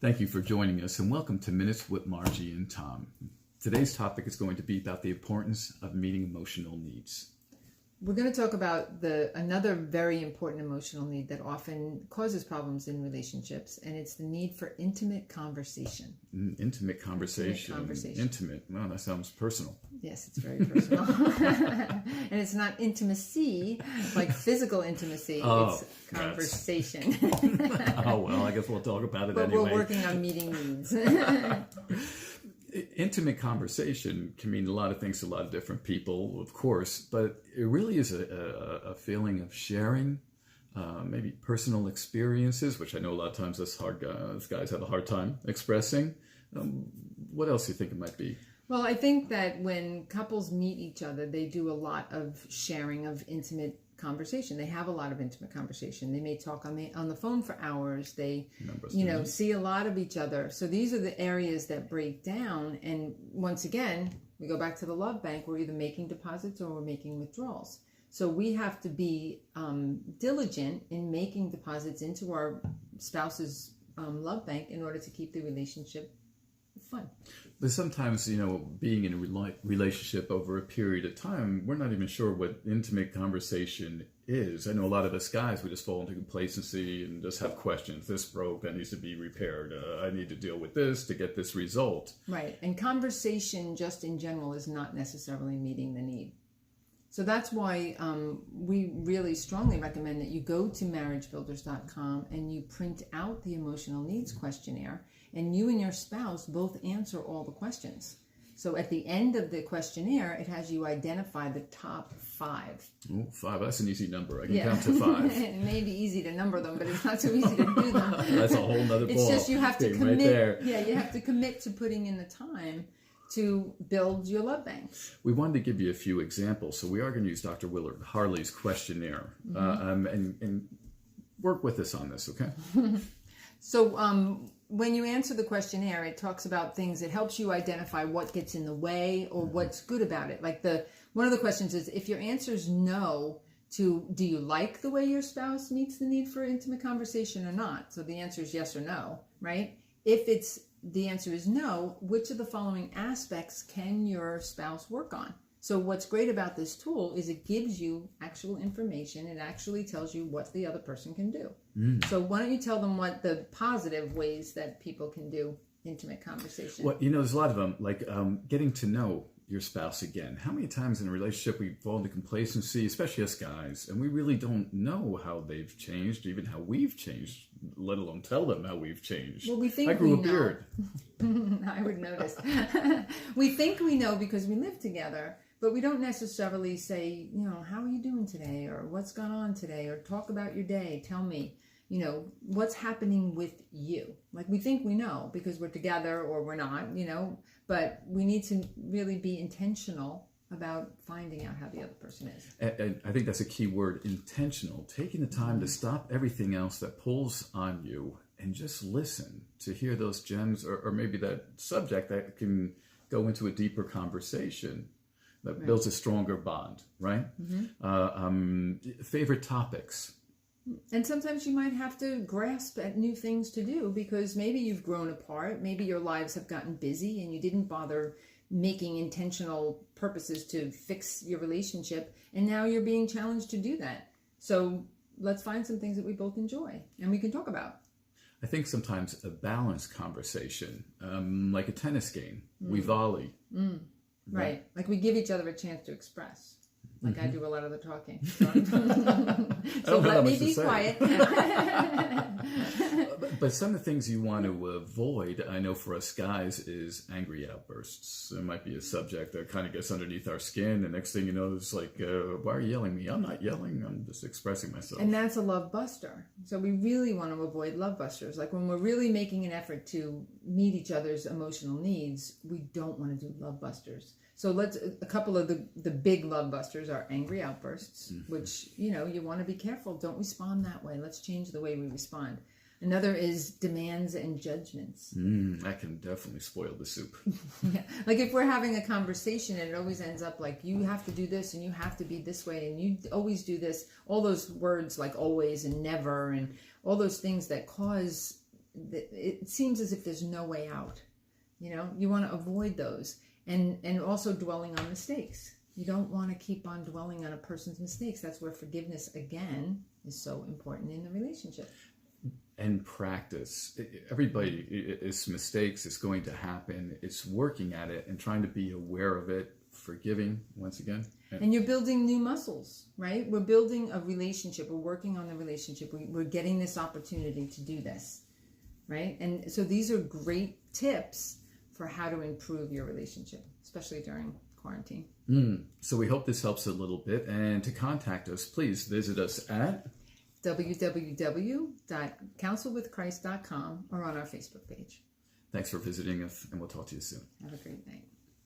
Thank you for joining us and welcome to Minutes with Margie and Tom. Today's topic is going to be about the importance of meeting emotional needs. We're going to talk about another very important emotional need that often causes problems in relationships, and it's the need for intimate conversation. Intimate conversation. Intimate. Well, that sounds personal. Yes, it's very personal. And it's not intimacy, like physical intimacy. It's conversation. Oh, well, I guess we'll talk about it but anyway. But we're working on meeting needs. Intimate conversation can mean a lot of things to a lot of different people, of course, but it really is a feeling of sharing, maybe personal experiences, which I know a lot of times us guys have a hard time expressing. What else do you think it might be? Well, I think that when couples meet each other, they do a lot of sharing of intimate conversation. They have a lot of intimate conversation. They may talk on the phone for hours. They, see a lot of each other. So these are the areas that break down. And once again, we go back to the love bank. We're either making deposits or we're making withdrawals. So we have to be diligent in making deposits into our spouse's love bank in order to keep the relationship fun. But sometimes, being in a relationship over a period of time, we're not even sure what intimate conversation is. I know a lot of us guys, we just fall into complacency and just have questions. This broke, that needs to be repaired. I need to deal with this to get this result. Right. And conversation just in general is not necessarily meeting the need. So that's why we really strongly recommend that you go to marriagebuilders.com and you print out the emotional needs questionnaire, and you and your spouse both answer all the questions. So at the end of the questionnaire, it has you identify the top 5. Oh, 5. That's an easy number. I can count to 5. It may be easy to number them, but it's not so easy to do them. That's a whole nother ball. It's just you have to commit. Right there. Yeah, you have to commit to putting in the time to build your love banks. We wanted to give you a few examples. So we are going to use Dr. Willard Harley's questionnaire and work with us on this, okay? So when you answer the questionnaire, it talks about things. It helps you identify what gets in the way or what's good about it. Like one of the questions is, if your answer is no to, do you like the way your spouse meets the need for intimate conversation or not? So the answer is yes or no, right? If the answer is no, which of the following aspects can your spouse work on? So what's great about this tool is it gives you actual information. It actually tells you what the other person can do. So why don't you tell them what the positive ways that people can do intimate conversation? Well, there's a lot of them, like getting to know your spouse again. How many times in a relationship we fall into complacency, especially us guys, and we really don't know how they've changed, even how we've changed, let alone tell them how we've changed. Well, we think I grew a beard. I would notice. We think we know because we live together, but we don't necessarily say, how are you doing today? Or what's gone on today? Or talk about your day. Tell me, what's happening with you. Like we think we know because we're together or we're not, but we need to really be intentional about finding out how the other person is. And I think that's a key word, intentional. Taking the time to stop everything else that pulls on you and just listen to hear those gems or maybe that subject that can go into a deeper conversation that builds a stronger bond, right? Favorite topics. And sometimes you might have to grasp at new things to do because maybe you've grown apart. Maybe your lives have gotten busy and you didn't bother making intentional purposes to fix your relationship. And now you're being challenged to do that. So let's find some things that we both enjoy and we can talk about. I think sometimes a balanced conversation, like a tennis game, we volley. Right. Like we give each other a chance to express. Like I do a lot of the talking. So let me be quiet. But some of the things you want to avoid, I know for us guys, is angry outbursts. There might be a subject that kind of gets underneath our skin. The next thing you know, it's like, why are you yelling at me? I'm not yelling. I'm just expressing myself. And that's a love buster. So we really want to avoid love busters. Like when we're really making an effort to meet each other's emotional needs, we don't want to do love busters. So a couple of the big love busters are angry outbursts, which, you want to be careful. Don't respond that way. Let's change the way we respond. Another is demands and judgments. That can definitely spoil the soup. Yeah. Like if we're having a conversation and it always ends up like, you have to do this and you have to be this way and you always do this. All those words like always and never and all those things that cause it seems as if there's no way out. You want to avoid those, and also dwelling on mistakes. You don't want to keep on dwelling on a person's mistakes. That's where forgiveness, again, is so important in the relationship. And practice. Everybody is mistakes. It's going to happen. It's working at it and trying to be aware of it, forgiving once again. And you're building new muscles, right? We're building a relationship. We're working on the relationship. We're getting this opportunity to do this, right? And so these are great tips for how to improve your relationship, especially during quarantine. So we hope this helps a little bit. And to contact us, please visit us at www.counselwithchrist.com or on our Facebook page. Thanks for visiting us, and we'll talk to you soon. Have a great night.